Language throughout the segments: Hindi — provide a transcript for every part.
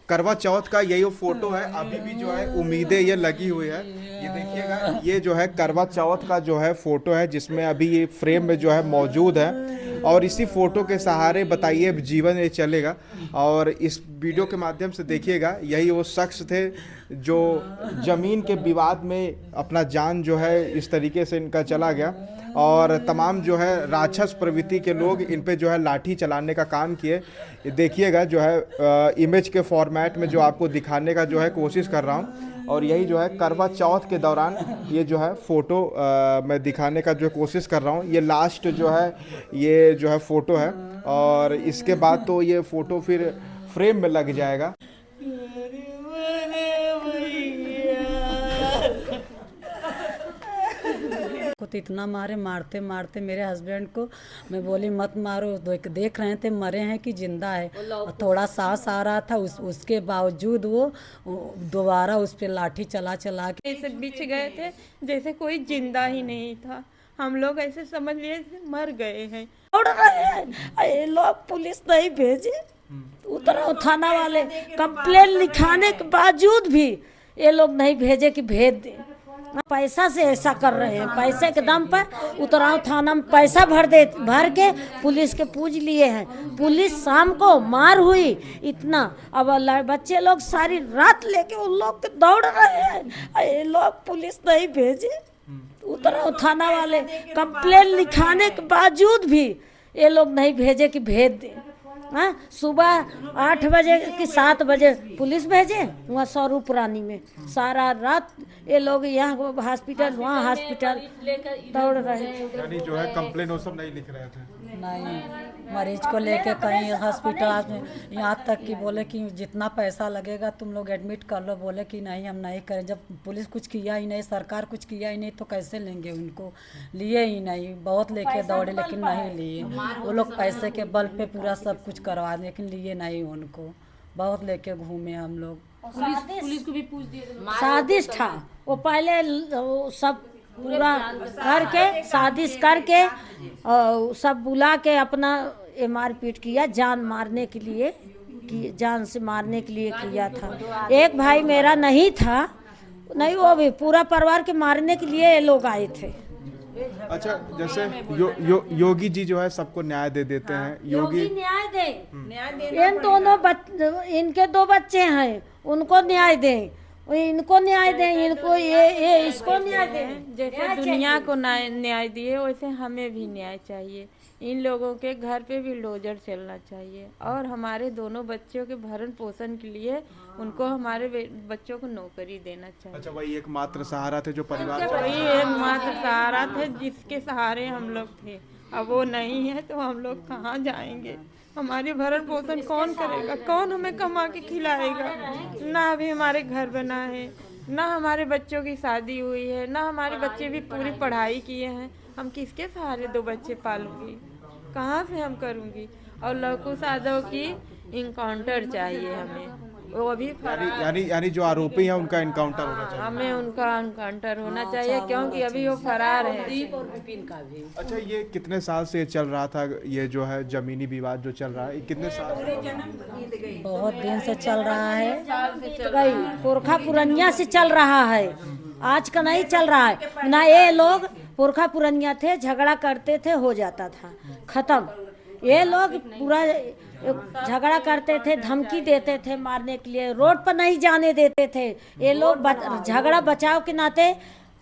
करवा चौथ का यही वो फोटो है। अभी भी जो है उम्मीदें ये लगी हुई है। ये देखिएगा, ये जो है करवा चौथ का जो है फोटो है, जिसमें अभी ये फ्रेम में जो है मौजूद है। और इसी फोटो के सहारे बताइए अब जीवन ये चलेगा। और इस वीडियो के माध्यम से देखिएगा, यही वो शख्स थे जो जमीन के विवाद में अपना जान जो है इस तरीके से इनका चला गया। और तमाम जो है राक्षस प्रवृत्ति के लोग इन पे जो है लाठी चलाने का काम किए। ये देखिएगा जो है इमेज के फॉर्मेट में जो आपको दिखाने का जो है कोशिश कर रहा हूँ। और यही जो है करवा चौथ के दौरान ये जो है फ़ोटो मैं दिखाने का जो कोशिश कर रहा हूँ। ये लास्ट जो है ये जो है फ़ोटो है, और इसके बाद तो ये फ़ोटो फिर फ्रेम में लग जाएगा। को तो इतना मारते मारते मेरे हस्बैंड को मैं बोली मत मारो, देख रहे थे मरे हैं कि जिंदा है। और थोड़ा सांस आ रहा था, उसके बावजूद वो दोबारा उस पर लाठी चला के ऐसे बिछ गए थे जैसे कोई जिंदा ही नहीं था। हम लोग ऐसे समझ लिए मर गए हैं। उड़ रहे हैं ये लोग, पुलिस नहीं भेजे। उतरा थाना वाले कंप्लेन लिखाने के बावजूद भी ये लोग नहीं भेजे कि भेज दे। पैसा से ऐसा कर रहे हैं, पैसे के दम पर उतराव थाना में पैसा भर के पुलिस के पूछ लिए हैं। पुलिस शाम को मार हुई इतना, अब बच्चे लोग सारी रात लेके उन लोग के दौड़ रहे हैं। ये लोग पुलिस नहीं भेजे। उतराव थाना वाले कंप्लेन लिखाने के बावजूद भी ये लोग नहीं भेजे कि भेज दे। हाँ, सुबह 8 बजे कि 7 बजे पुलिस भेजे वहाँ स्वरूप रानी में। सारा रात ये लोग यहाँ हॉस्पिटल वहाँ हॉस्पिटल दौड़ रहे। यानी जो है कंप्लेन वो सब नहीं लिख रहे थे। नहीं, मरीज को लेके कहीं हॉस्पिटल में यहाँ तक कि बोले कि जितना पैसा लगेगा तुम लोग एडमिट कर लो। बोले कि नहीं हम नहीं करें। जब पुलिस कुछ किया ही नहीं, सरकार कुछ किया ही नहीं, तो कैसे लेंगे उनको। लिए ही नहीं, बहुत लेके दौड़े लेकिन नहीं लिए। वो लोग पैसे के बल पे पूरा सब कुछ करवा, लेकिन लिए नहीं उनको। बहुत लेके घूमे हम लोग। पुलिस को भी पूछ दिए। साजिश था वो, पहले सब पूरा करके साजिश करके और सब बुला के अपना मारपीट किया, जान मारने के लिए कि जान से मारने के लिए किया था। एक भाई मेरा नहीं था, नहीं वो भी पूरा परिवार के मारने के लिए ये लोग आए थे। अच्छा, जैसे योगी जी जो है सबको न्याय दे देते हैं। योगी न्याय दे, इन दोनों इनके 2 बच्चे हैं, उनको न्याय दें, इनको न्याय दें, इनको ये इसको न्याय दें। जैसे दुनिया को न्याय दिए वैसे हमें भी न्याय चाहिए। इन लोगों के घर पे भी लोजर चलना चाहिए। और हमारे दोनों बच्चों के भरण पोषण के लिए उनको हमारे बच्चों को नौकरी देना चाहिए। अच्छा, वही एक मात्र सहारा थे जो परिवार वही एक मात्र सहारा थे जिसके सहारे हम लोग थे। अब वो नहीं है तो हम लोग कहाँ जाएंगे। हमारी भरण पोषण कौन करेगा, कौन हमें कमा के खिलाएगा। ना अभी हमारे घर बना है, ना हमारे बच्चों की शादी हुई है, ना हमारे बच्चे भी पूरी पढ़ाई किए हैं। हम किसके सहारे 2 बच्चे पालूंगी, कहाँ से हम करूँगी। और लवकुश यादव की इनकाउंटर चाहिए हमें। वो अभी यानी जो आरोपी हैं उनका इनकाउंटर होना चाहिए। हमें उनका इनकाउंटर होना चाहिए क्योंकि अभी वो फरार है। अच्छा, ये कितने साल से चल रहा था, ये जो है जमीनी विवाद जो चल रहा है, कितने साल से? बहुत दिन से चल रहा है, पुरखा पुरनिया से चल रहा है, आज का नहीं चल रहा है ना। ये लोग पुरखा पुरनिया थे, झगड़ा करते थे, हो जाता था खत्म। ये लोग पूरा झगड़ा करते थे, धमकी देते थे मारने के लिए, रोड पर नहीं जाने देते थे। ये लोग झगड़ा बचाव के नाते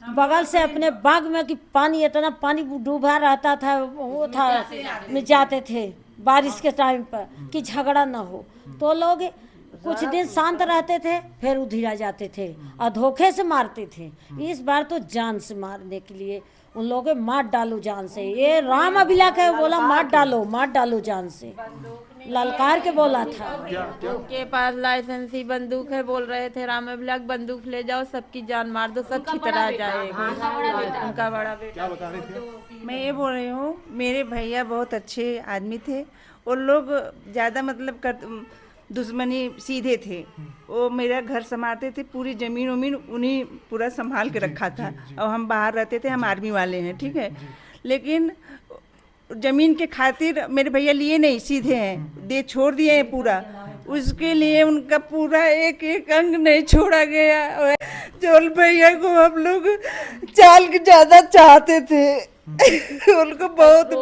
बगल से अपने बाग में कि पानी इतना पानी डूबा रहता था, वो था में जाते थे बारिश के टाइम पर कि झगड़ा ना हो। तो लोग कुछ दिन शांत रहते थे, फिर उधर आ जाते थे और धोखे से मारते थे। इस बार तो जान से मारने के लिए उन लोगों मार डालो जान से। ये राम अभिला के बोला मार डालो जान से, ललकार के बोला था। उनके पास लाइसेंसी बंदूक है, बोल रहे थे राम अभिला बंदूक ले जाओ, सबकी जान मार दो, सब छितरा जाएगा। उनका बड़ा बेटा। क्या बता रही थी? मैं ये बोल रही हूँ, मेरे भैया बहुत अच्छे आदमी थे। वो लोग ज़्यादा मतलब दुश्मनी सीधे थे। वो मेरा घर संभालते थे, पूरी ज़मीन उमीन उन्हीं पूरा संभाल के रखा था। और हम बाहर रहते थे, हम आर्मी वाले हैं, ठीक है। लेकिन ज़मीन के खातिर मेरे भैया लिए नहीं, सीधे हैं, दे छोड़ दिए हैं पूरा। उसके लिए उनका पूरा एक एक अंग नहीं छोड़ा गया। और जोल भैया को हम लोग चाल के ज्यादा चाहते थे। उनको बहुत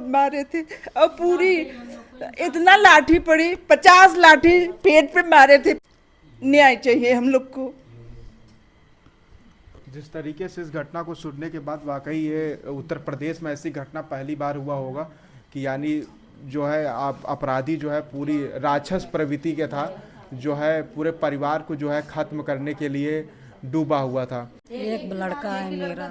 मारे थे और पूरी इतना लाठी पड़ी, 50 लाठी पेट पे मारे थे। न्याय चाहिए हम लोग को। जिस तरीके से इस घटना को सुनने के बाद वाकई ये उत्तर प्रदेश में ऐसी घटना पहली बार हुआ होगा कि यानी जो है अपराधी जो है पूरी राक्षस प्रवृत्ति के था, जो है पूरे परिवार को जो है खत्म करने के लिए डूबा हुआ था। एक लड़का है मेरा।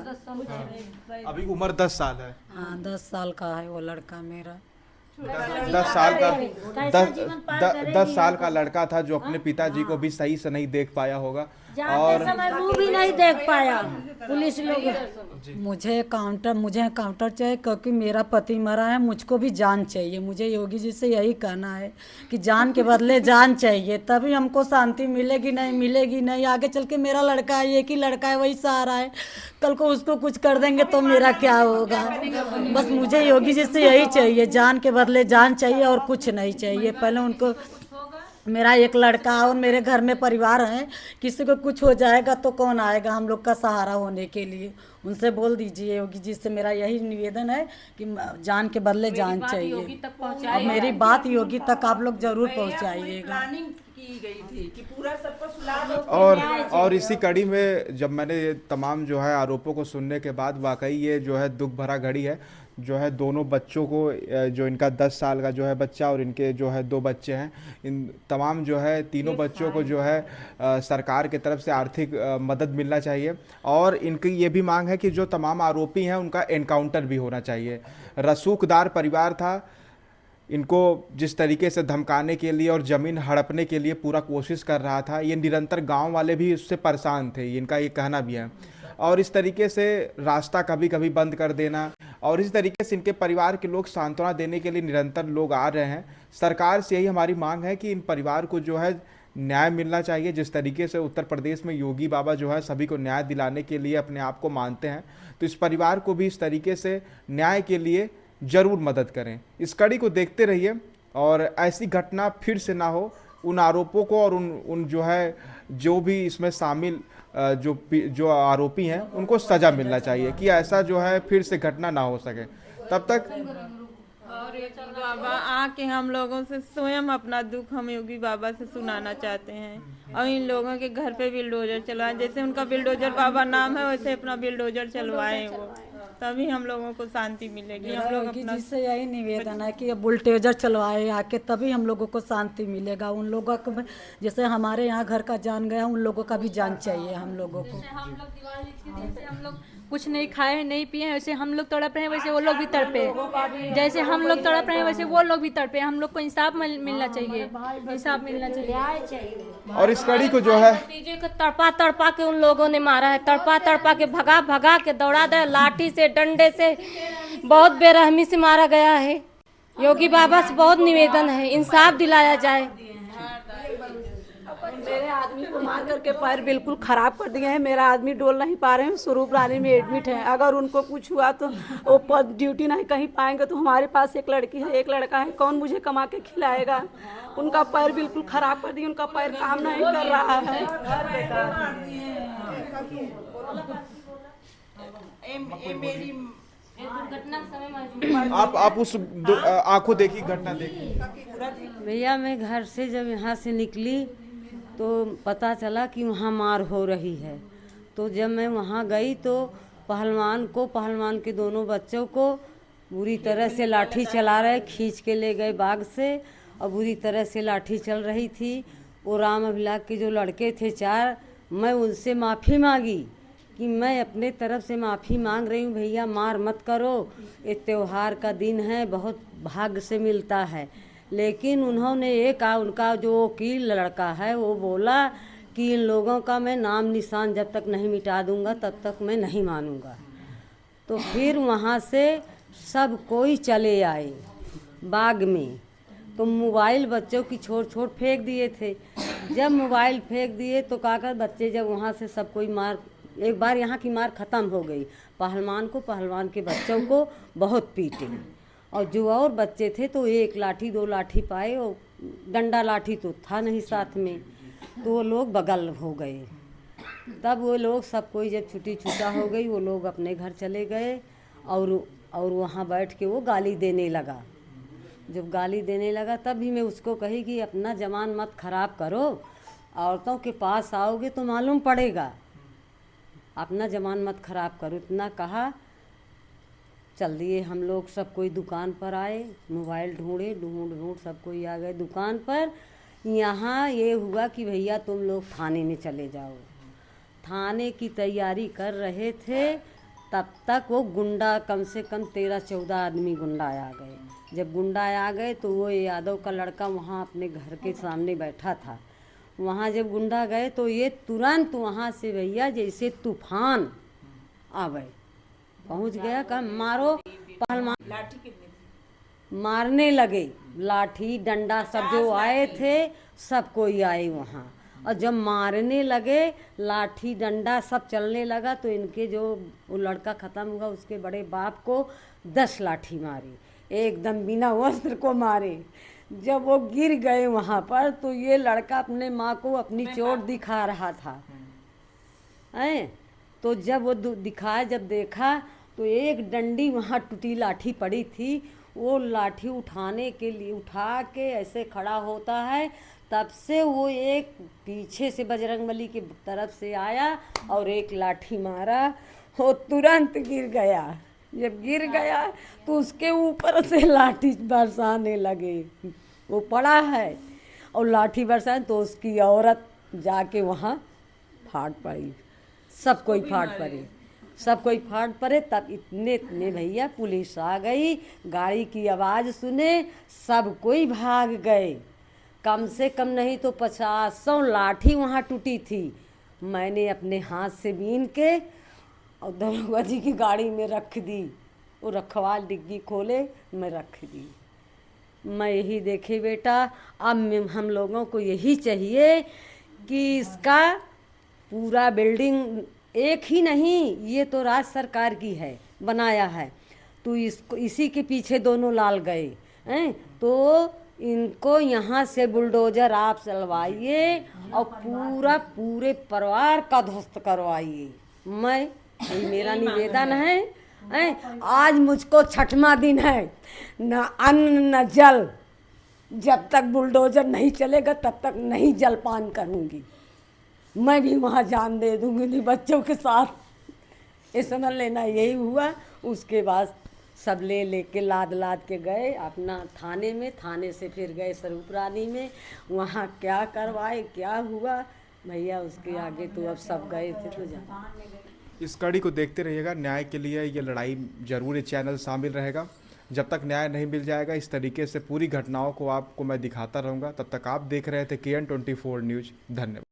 अभी उम्र 10 साल है। हाँ 10 साल का है वो लड़का मेरा। 10 साल का 10 साल का लड़का था जो अपने पिताजी को भी सही से नहीं देख पाया होगा और मुंह भी नहीं देख पाया पुलिस लोग। मुझे काउंटर चाहिए क्योंकि मेरा पति मरा है, मुझको भी जान चाहिए। मुझे योगी जी से यही कहना है कि जान के बदले जान चाहिए, तभी हमको शांति मिलेगी। नहीं मिलेगी नहीं, आगे चल के मेरा लड़का है, एक ही लड़का है, वही सहारा है। कल को उसको कुछ कर देंगे तो मेरा क्या होगा। बस मुझे योगी जी से यही चाहिए, जान के बदले जान चाहिए और कुछ नहीं चाहिए। पहले उनको, मेरा एक लड़का और मेरे घर में परिवार है, किसी को कुछ हो जाएगा तो कौन आएगा हम लोग का सहारा होने के लिए। उनसे बोल दीजिए, योगी जी से मेरा यही निवेदन है कि जान के बदले जान चाहिए। और मेरी बात योगी तक आप लोग जरूर पहुंचाइएगा। की गई थी कि पूरा सबको सुला और इसी कड़ी में जब मैंने तमाम जो है आरोपों को सुनने के बाद वाकई ये जो है दुख भरा घड़ी है। जो है दोनों बच्चों को, जो इनका 10 साल का जो है बच्चा और इनके जो है 2 बच्चे हैं, इन तमाम जो है तीनों बच्चों को जो है सरकार की तरफ से आर्थिक मदद मिलना चाहिए। और इनकी ये भी मांग है कि जो तमाम आरोपी हैं उनका एनकाउंटर भी होना चाहिए। रसूखदार परिवार था, इनको जिस तरीके से धमकाने के लिए और ज़मीन हड़पने के लिए पूरा कोशिश कर रहा था, ये निरंतर गांव वाले भी उससे परेशान थे, इनका ये कहना भी है। और इस तरीके से रास्ता कभी कभी बंद कर देना और इस तरीके से इनके परिवार के लोग सांत्वना देने के लिए निरंतर लोग आ रहे हैं। सरकार से यही हमारी मांग है कि इन परिवार को जो है न्याय मिलना चाहिए। जिस तरीके से उत्तर प्रदेश में योगी बाबा जो है सभी को न्याय दिलाने के लिए अपने आप को मानते हैं, तो इस परिवार को भी इस तरीके से न्याय के लिए ज़रूर मदद करें। इस कड़ी को देखते रहिए और ऐसी घटना फिर से ना हो। उन आरोपों को और उन जो है जो भी इसमें शामिल जो आरोपी हैं उनको सज़ा मिलना चाहिए कि ऐसा जो है फिर से घटना ना हो सके। तब तक और योगी बाबा आके हम लोगों से स्वयं अपना दुख हम योगी बाबा से सुनाना चाहते हैं और इन लोगों के घर पे बिल्डोजर चलवाएं। जैसे उनका बिल्डोजर बाबा नाम है वैसे अपना बिल्डोजर चलवाएं वो, तभी हम लोगों को शांति मिलेगी। हम लोग अपना जिससे यही निवेदन है कि बुलडोजर चलवाए आके, तभी हम लोगों को शांति मिलेगा। उन लोगों को जैसे हमारे यहाँ घर का जान गया, उन लोगों का भी जान चाहिए हम लोगों को। हम लोग दिवाली के दिन से हम लोग कुछ नहीं खाए नहीं पिए, वैसे हम लोग तड़प रहे हैं वैसे वो लोग भी तड़पे। जैसे हम लोग तड़प रहे हैं वैसे वो लोग भी तड़पे। हम लोग को इंसाफ मिलना चाहिए, इंसाफ मिलना चाहिए। और इस कड़ी को जो है भतीजे को तड़पा तड़पा के उन लोगों ने मारा है, तड़पा तड़पा के भगा भगा के दौड़ा दे, लाठी से डंडे से बहुत बेरहमी से मारा गया है। योगी बाबा से बहुत निवेदन है, इंसाफ दिलाया जाए। मेरे आदमी को मार करके पैर बिल्कुल खराब कर दिए हैं। मेरा आदमी डोल नहीं पा रहे हैं, स्वरूप रानी में एडमिट है। अगर उनको कुछ हुआ तो वो ड्यूटी नहीं कहीं पाएंगे। तो हमारे पास एक लड़की है, एक लड़का है, कौन मुझे कमा के खिलाएगा। उनका पैर बिल्कुल खराब कर दिए, उनका पैर काम नहीं कर रहा है। आप उस आंखों देखी घटना देखी। भैया मैं घर से जब यहाँ से निकली तो पता चला कि वहाँ मार हो रही है। तो जब मैं वहाँ गई तो पहलवान के दोनों बच्चों को बुरी तरह से लाठी चला रहे, खींच के ले गए बाग से और बुरी तरह से लाठी चल रही थी। वो राम अभिलाष के जो लड़के थे 4, मैं उनसे माफ़ी मांगी कि मैं अपने तरफ से माफ़ी मांग रही हूँ, भैया मार मत करो, ये त्यौहार का दिन है, बहुत भाग्य से मिलता है। लेकिन उन्होंने उनका जो वकील लड़का है वो बोला कि इन लोगों का मैं नाम निशान जब तक नहीं मिटा दूंगा तब तक मैं नहीं मानूंगा। तो फिर वहाँ से सब कोई चले आए बाग में। तो मोबाइल बच्चों की छोड़ फेंक दिए थे। जब मोबाइल फेंक दिए तो काकर बच्चे जब वहाँ से सब कोई एक बार यहाँ की मार ख़त्म हो गई। पहलवान के बच्चों को बहुत पीटे और जो और बच्चे थे तो 1 लाठी 2 लाठी पाए और डंडा लाठी तो था नहीं साथ में, तो वो लोग बगल हो गए। तब वो लोग सब कोई जब छुट्टी छुट्टा हो गई, वो लोग अपने घर चले गए और वहाँ बैठ के वो गाली देने लगा। जब गाली देने लगा तब भी मैं उसको कही कि अपना जवान मत खराब करो, औरतों के पास आओगे तो मालूम पड़ेगा, अपना जवान मत खराब करो। इतना कहा, चल दिए हम लोग, सब कोई दुकान पर आए, मोबाइल ढूंढे, ढूंढ सब कोई आ गए दुकान पर। यहाँ ये हुआ कि भैया तुम लोग थाने में चले जाओ। थाने की तैयारी कर रहे थे, तब तक वो गुंडा कम से कम 13-14 आदमी गुंडा आ गए। जब गुंडा आ गए तो वो यादव का लड़का वहाँ अपने घर के सामने बैठा था। वहाँ जब गुंडा गए तो ये तुरंत वहाँ से भैया जैसे तूफान आवे, पहुँच गया, कहा मारो, पहलवान मारने लगे, लाठी डंडा सब जो आए थे सब कोई आए वहाँ। और जब मारने लगे, लाठी डंडा सब चलने लगा, तो इनके जो वो लड़का ख़त्म हुआ उसके बड़े बाप को 10 लाठी मारी, एकदम बिना वस्त्र को मारे। जब वो गिर गए वहाँ पर तो ये लड़का अपने माँ को अपनी चोट दिखा रहा था। तो जब वो दिखाया, जब देखा तो एक डंडी वहाँ टूटी लाठी पड़ी थी। वो लाठी उठाने के लिए उठा के ऐसे खड़ा होता है, तब से वो एक पीछे से बजरंगबली की तरफ से आया और एक लाठी मारा, वो तुरंत गिर गया। जब गिर गया तो उसके ऊपर से लाठी बरसाने लगे। वो पड़ा है और लाठी बरसाने तो उसकी औरत जाके वहाँ फाट पड़ी, सब कोई फाट पड़े, सब कोई फाट पड़े। तब इतने भैया पुलिस आ गई, गाड़ी की आवाज़ सुने सब कोई भाग गए। कम से कम नहीं तो 50 लाठी वहाँ टूटी थी। मैंने अपने हाथ से बीन के और दरोगा जी की गाड़ी में रख दी, वो रखवाल डिग्गी खोले, मैं रख दी। मैं यही देखे बेटा, अब हम लोगों को यही चाहिए कि इसका पूरा बिल्डिंग एक ही नहीं, ये तो राज्य सरकार की है, बनाया है, तो इसको इसी के पीछे दोनों लाल गए हैं, तो इनको यहाँ से बुलडोजर आप चलवाइए और पूरे परिवार का ध्वस्त करवाइए। मैं यही मेरा निवेदन है। आज मुझको 6वां दिन है, न अन्न न जल, जब तक बुलडोजर नहीं चलेगा तब तक नहीं जलपान करूँगी। मैं भी वहाँ जान दे दूँगी नहीं बच्चों के साथ। ये समझ लेना यही हुआ। उसके बाद सब लेके लाद के गए अपना थाने में, थाने से फिर गए स्वरूप रानी में, वहाँ क्या करवाए क्या हुआ भैया उसके आगे तो अब सब गए थे तो जा। इस कड़ी को देखते रहिएगा, न्याय के लिए ये लड़ाई जरूर इस चैनल शामिल रहेगा। जब तक न्याय नहीं मिल जाएगा इस तरीके से पूरी घटनाओं को आपको मैं दिखाता रहूँगा। तब तक आप देख रहे थे KN24 न्यूज़। धन्यवाद।